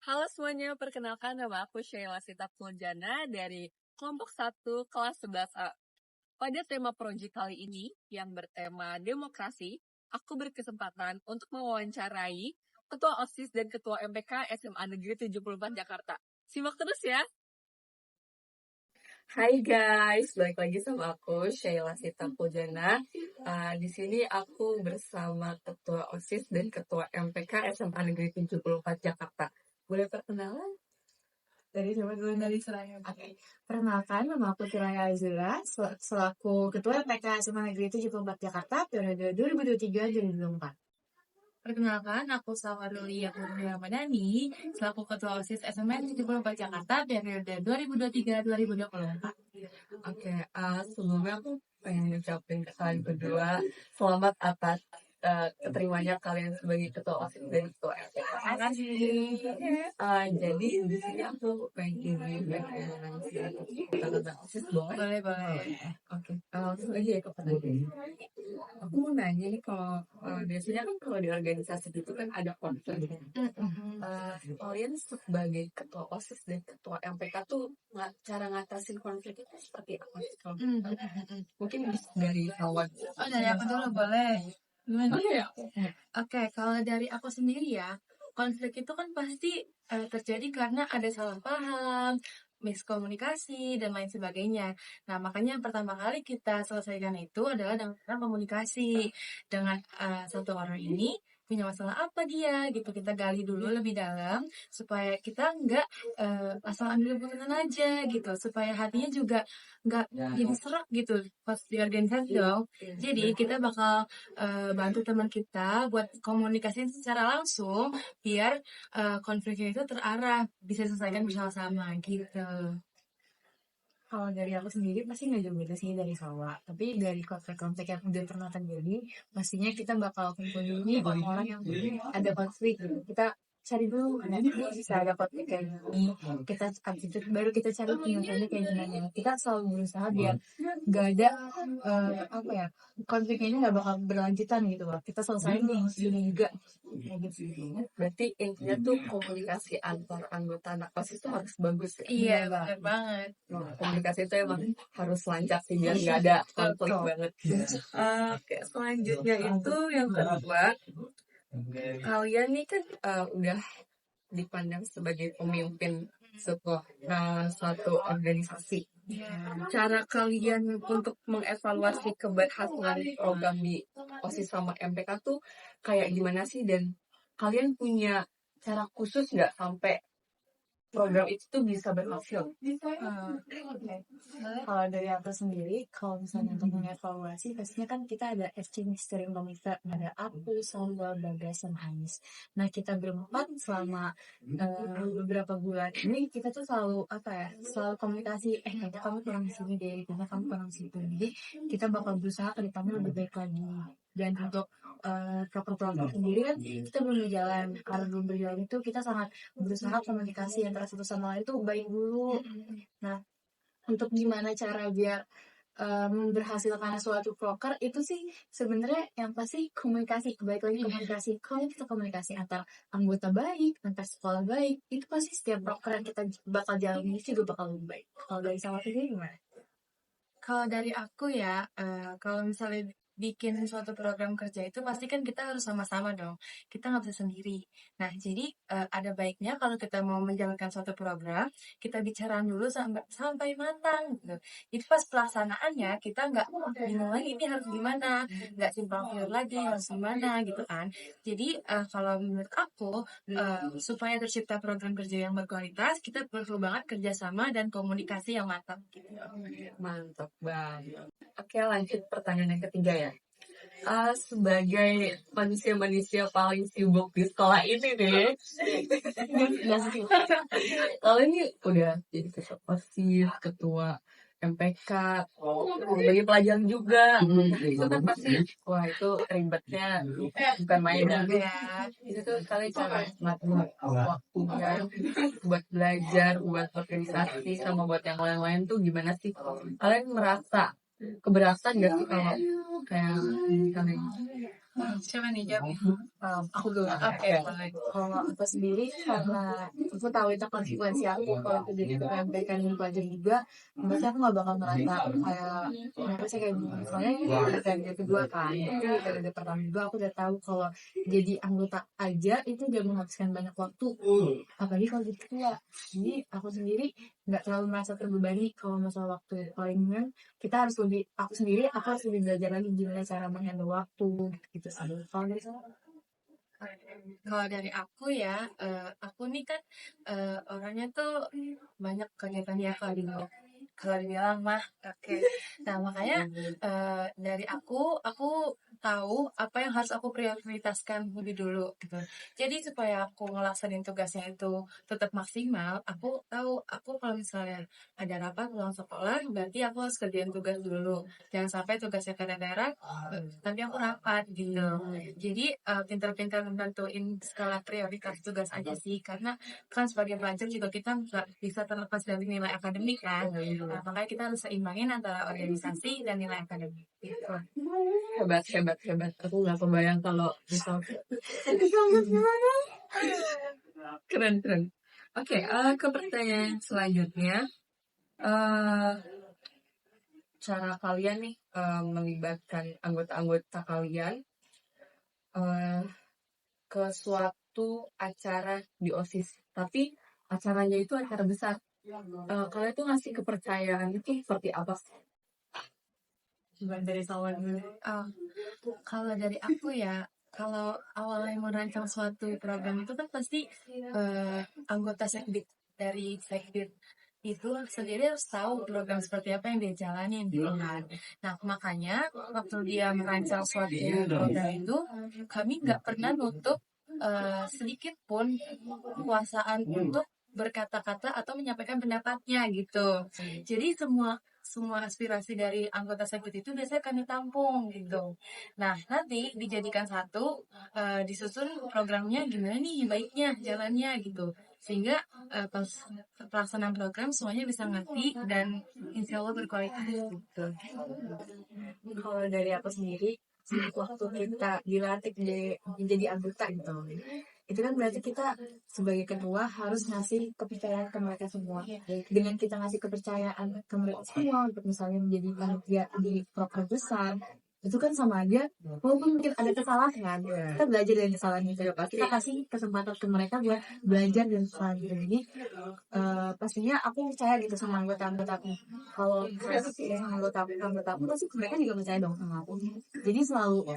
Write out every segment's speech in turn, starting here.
Halo semuanya, perkenalkan nama aku Sheila Sita Purjana dari kelompok 1 kelas 11A. Pada tema proyek kali ini yang bertema demokrasi, aku berkesempatan untuk mewawancarai Ketua OSIS dan Ketua MPK SMA Negeri 74 Jakarta. Simak terus ya! Hai guys, balik lagi sama aku Sheila Sita Purjana. Di sini aku bersama Ketua OSIS dan Ketua MPK SMA Negeri 74 Jakarta. Boleh perkenalan? Dari siapa dulu? Dari Seraya. Oke. Perkenalkan, nama aku Tiraya Azura, selaku Ketua MPK SMA Negeri 74 Jakarta, periode 2023-2024. Perkenalkan, aku Sawarulia Putri Ramadhani, selaku Ketua OSIS SMA 74 Jakarta, periode 2023-2024. Oke, sebelumnya aku pengen ngucapin ke kalian berdua selamat atas keterimanya kalian sebagai Ketua OSIS dan Ketua MPK. Terima kasih. Jadi di sini aku pengen nanya sedikit tentang OSIS, boleh? Boleh. Oke, langsung aja ya ke pertanyaan. Aku mau nanya nih, kalau biasanya kan kalau di organisasi gitu kan ada konflik. Kalian sebagai Ketua OSIS dan Ketua MPK tuh cara ngatasin konflik itu seperti apa sih? Mungkin dari awal. Oh, dari aku dulu boleh. Gimana? Iya. Oke, kalau dari aku sendiri ya, konflik itu kan pasti terjadi karena ada salah paham, miskomunikasi, dan lain sebagainya. Nah, makanya yang pertama kali kita selesaikan itu adalah dengan cara komunikasi. Dengan satu orang ini punya masalah apa dia, gitu. Kita gali dulu lebih dalam, supaya kita nggak asal ambil keputusan aja, gitu. Supaya hatinya juga nggak jadi serak gitu pas di organisasi dong. Jadi kita bakal bantu teman kita buat komunikasi secara langsung biar konfliknya itu terarah, bisa diselesaikan bersama-sama gitu. Kalau dari aku sendiri pasti nggak jauh beda sih dari Sawa. Tapi dari konflik-konflik yang udah pernah terjadi, pastinya kita bakal kumpul dulu nih orang-orang yang ada konflik. Kita cari dulu, bisa ada konflik kayak gini. Kita abis itu baru kita cari penyelesaiannya kayak gimana. Kita selalu berusaha biar nggak ada konfliknya ini nggak bakal berlanjutan gitu loh. Kita selesaiin di sini juga. Kayak gitu. Berarti intinya tuh komunikasi antar anggota anak OSIS itu harus bagus ya? Iya, benar banget. Komunikasi itu emang harus lancar sih biar nggak ada konflik banget. Oke, selanjutnya itu yang kedua, kalian nih kan udah dipandang sebagai pemimpin suatu organisasi. Cara kalian untuk mengevaluasi keberhasilan program di OSIS sama MPK tuh kayak gimana sih? Dan kalian punya cara khusus nggak sampai program itu tuh bisa berhasil? Kalau dari aku sendiri, kalau misalnya untuk mengevaluasi, pastinya kan kita ada FC Steering Committee, ada aku, Salwa, Bagas, dan Hanis. Nah, kita berempat selama beberapa bulan ini, kita tuh selalu selalu komunikasi, nanti kamu kurang di sini deh, nanti kamu kurang di situ. Jadi, kita bakal berusaha ke depannya lebih baik lagi. Dan untuk proker-proker sendiri kan, kita belum berjalan. Karena belum berjalan itu, kita sangat berusaha komunikasi antara satu sama lain tuh baik dulu. Nah, untuk gimana cara biar memberhasilkan suatu proker itu sih sebenarnya yang pasti komunikasi. Baik lagi komunikasi. Kalau kita komunikasi antar anggota baik, antar sekolah baik, itu pasti setiap proker yang kita bakal jalani juga bakal lebih baik. Kalau dari sama sendiri gimana? Kalau dari aku ya, kalau misalnya bikin suatu program kerja itu pasti kan kita harus sama-sama dong. Kita nggak bisa sendiri. Nah, jadi ada baiknya kalau kita mau menjalankan suatu program, kita bicara dulu sampai matang gitu. Jadi pas pelaksanaannya kita nggak bingung lagi ini harus gimana, nggak simpang siur lagi harus gimana gitu kan. Jadi kalau menurut aku supaya tercipta program kerja yang berkualitas, kita perlu banget kerjasama dan komunikasi yang matang gitu. Mantap banget. Oke, lanjut pertanyaan yang ketiga ya. Sebagai manusia-manusia paling sibuk di sekolah ini nih, kalian ini udah jadi ketua OSIS, ketua MPK, sebagai pelajar juga. Itu kan pasti, wah itu ribetnya bukan main ya. Itu tuh kalian cara ngatur waktunya buat belajar, buat organisasi, sama buat yang lain-lain tuh gimana sih? Kalian merasa keberatan gak sih kalau kayak kalian? Siapa nih jawab? Aku dulu. Oke, boleh. Kalau aku sendiri karena aku tahu itu konsekuensi aku kalau itu jadi PMPK dan pelajar juga, berarti aku nggak bakal merasa kayak kenapa sih kayak gini. Soalnya di periode kedua kan, itu di periode pertama juga aku udah tahu kalau jadi anggota aja itu udah menghabiskan banyak waktu, apalagi kalau jadi ketua. Jadi aku sendiri nggak terlalu merasa terbebani kalau masalah waktu. Paling kita harus lebih, aku harus lebih belajar lagi gimana cara menghandle waktu gitu sih. Kalau dari sana Kalau dari aku ya, aku nih kan orangnya tuh banyak kegiatan ya kalau dibilang mah, oke. Nah makanya dari aku tahu apa yang harus aku prioritaskan lebih dulu gitu. Jadi supaya aku ngelaksanain tugasnya itu tetap maksimal, aku tahu aku kalau misalnya ada rapat pulang sekolah, berarti aku harus kerjain tugas dulu. Jangan sampai tugasnya keteteran, tapi aku rapat gitu. Jadi pintar-pintar nentuin skala prioritas tugas aja sih, karena kan sebagai pelajar juga kita nggak bisa terlepas dari nilai akademik kan. Nah, makanya kita harus seimbangin antara organisasi dan nilai akademik. Gitu. Hebat, hebat, hebat. Aku nggak kebayang kalau misal keren, keren. Oke, ke pertanyaan selanjutnya. eh Cara kalian nih melibatkan anggota-anggota kalian eh, ke suatu acara di OSIS. Tapi acaranya itu acara besar. Kalian tuh ngasih kepercayaan itu seperti apa sih? bukan dari Salwan dulu. Oh, kalau dari aku ya, kalau awalnya merancang suatu program itu kan pasti anggota sekbid dari sekbid itu sendiri harus tahu program seperti apa yang dia jalanin gitu kan. Nah makanya waktu dia merancang suatu program itu kami nggak pernah nutup sedikit pun kekuasaan untuk berkata-kata atau menyampaikan pendapatnya gitu. Jadi semua aspirasi dari anggota sekbid itu biasanya kami tampung gitu. Nah, nanti dijadikan satu, disusun programnya gimana nih baiknya, jalannya gitu. Sehingga pas pelaksanaan program semuanya bisa ngerti dan insya Allah berkualitas gitu. Kalau dari aku sendiri, waktu kita dilantik menjadi anggota gitu, itu kan berarti kita sebagai ketua harus ngasih kepercayaan ke mereka semua. Dengan kita ngasih kepercayaan ke mereka semua untuk misalnya menjadi panitia di program besar, itu kan sama aja walaupun mungkin ada kesalahan, kita belajar dari kesalahan itu. Kita kasih kesempatan ke mereka buat belajar dari kesalahan itu. Jadi pastinya aku percaya gitu sama anggota-anggotaku. Kalau anggota-aku pasti mereka juga percaya dong sama aku. Jadi selalu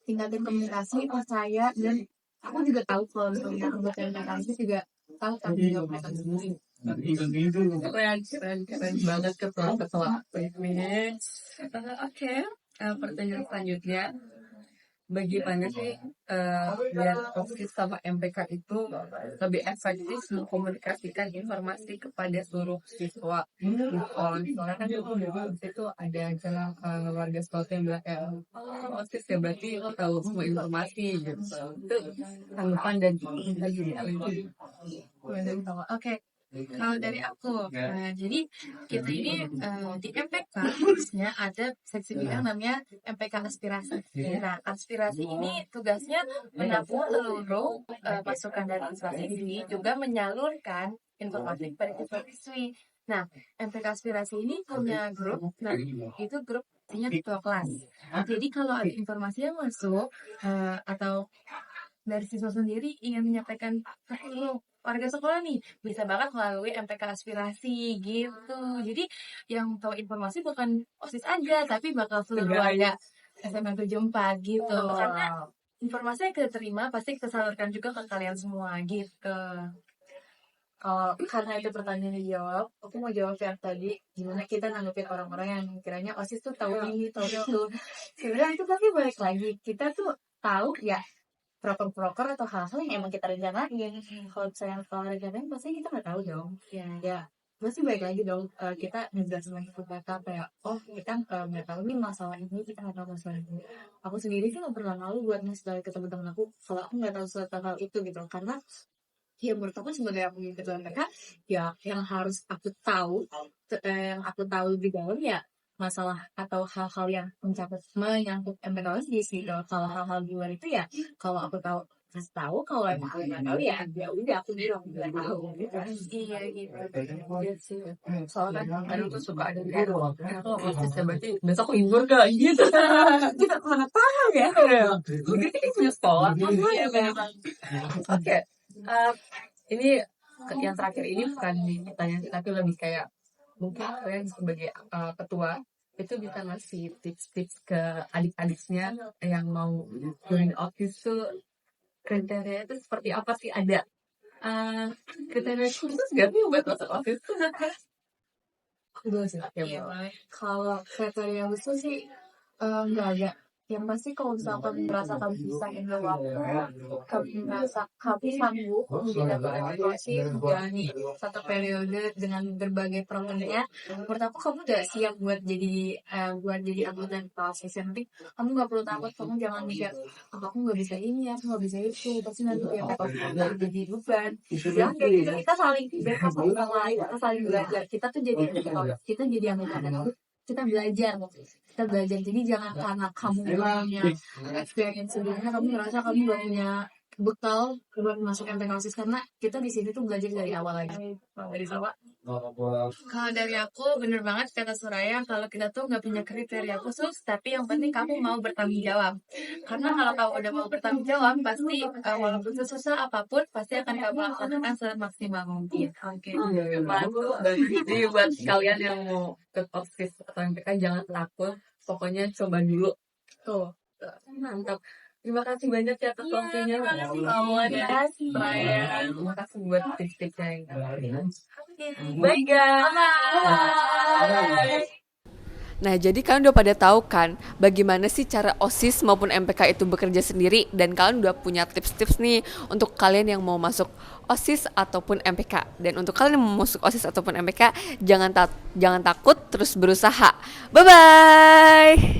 tingkatin komunikasi, percaya, dan aku juga tahu kalau misalnya anggota yang itu juga tahu tanggung jawab mereka sendiri. Keren, keren, keren banget ketua ini. Oke, pertanyaan selanjutnya. Bagaimana sih biar OSIS sama MPK itu lebih efektif mengkomunikasikan informasi kepada seluruh siswa? Kalau misalnya kan itu ada jalan warga sekolah yang bilang kayak OSIS ya berarti lo tahu semua informasi gitu. Itu tanggapan dan lagi Oke, kalau dari aku, jadi kita ini di MPK khususnya ada seksi bidang namanya MPK aspirasi. Nah, aspirasi ini tugasnya menampung seluruh masukan dari siswa-siswi, juga menyalurkan informasi kepada siswa-siswi. Nah, MPK aspirasi ini punya grup, nah itu grup isinya ketua kelas. Jadi kalau ada informasi yang masuk atau dari siswa sendiri ingin menyampaikan ke seluruh warga sekolah nih, bisa banget melalui MPK aspirasi gitu. Jadi yang tahu informasi bukan OSIS aja, tapi bakal seluruh warga SMA 74 gitu. Karena informasi yang kita terima pasti kita salurkan juga ke kalian semua gitu. Karena itu pertanyaan dijawab, aku mau jawab yang tadi, gimana kita nanggepin orang-orang yang kiranya OSIS tuh tahu ini, tahu itu. Sebenarnya itu pasti balik lagi, kita tuh tahu ya proker-proker atau hal-hal yang emang kita rencanain. Kalau misalnya kalau rencanain pasti kita nggak tahu dong. Ya pasti balik lagi dong, kita ngejelasin lagi ke mereka kayak, oh kita nggak tahu nih masalah ini, kita nggak tahu masalah ini. Aku sendiri sih nggak pernah malu buat ngasih tahu ke teman-teman aku kalau aku nggak tahu suatu hal itu gitu, karena ya menurut aku sebagai aku ketua mereka, ya yang harus aku tahu, yang aku tahu lebih dalam ya masalah atau hal-hal yang menyangkut MPK gitu. Kalau hal-hal di luar itu ya, kalau aku tahu kasih tahu, kalau emang aku nggak tahu ya udah aku bilang nggak tahu gitu. Iya gitu. Iya sih. Soalnya kan kadang tuh suka ada kayak, kalau osis ya berarti besok libur gak gitu. Kita mana tahu ya. Mungkin kita punya sekolah. Iya memang. Oke. Ini yang terakhir ini bukan ditanya tapi lebih kayak mungkin kalian sebagai ketua itu bisa ngasih tips-tips ke adik-adiknya yang mau join OSIS tuh kriteria itu seperti apa sih, ada kriteria khusus gak sih buat masuk OSIS tuh? Gue sih Iya boleh. kalau kriteria khusus sih nggak ada. Yang pasti kalau misalkan merasa kamu bisa handle waktu, kamu merasa kamu sanggup menjadi evaluasi menjalani satu periode dengan berbagai problemnya, menurut aku kamu udah siap buat jadi anggota proses. Yang penting kamu nggak perlu takut, kamu jangan mikir aku nggak bisa ini, aku nggak bisa itu, pasti nanti kayak jadi beban. Jangan kayak gitu, kita saling backup sama lain, kita saling belajar. Kita tuh jadi anggota, kita belajar. Jadi jangan karena kamu punya experience sebelumnya kamu merasa kamu gak punya bekal buat masuk MPK OSIS, karena kita di sini tuh belajar dari awal lagi. Dari awal. Kalau dari aku bener banget kata Suraya, kalau kita tuh nggak punya kriteria khusus, tapi yang penting kamu mau bertanggung jawab. Karena kalau kamu udah mau bertanggung jawab, pasti walaupun sesusah apapun, pasti akan kamu laksanakan semaksimal mungkin. Oke. Jadi buat kalian yang mau ke OSIS atau MPK jangan takut, pokoknya coba dulu. Tuh, mantap. Terima kasih banyak ya atas waktunya. Terima kasih. Terima kasih buat tips-tipsnya yang kalian. Oke. Bye guys. Nah, jadi kalian udah pada tahu kan bagaimana sih cara OSIS maupun MPK itu bekerja sendiri, dan kalian udah punya tips-tips nih untuk kalian yang mau masuk OSIS ataupun MPK. Dan untuk kalian yang mau masuk OSIS ataupun MPK, jangan takut, terus berusaha. Bye bye.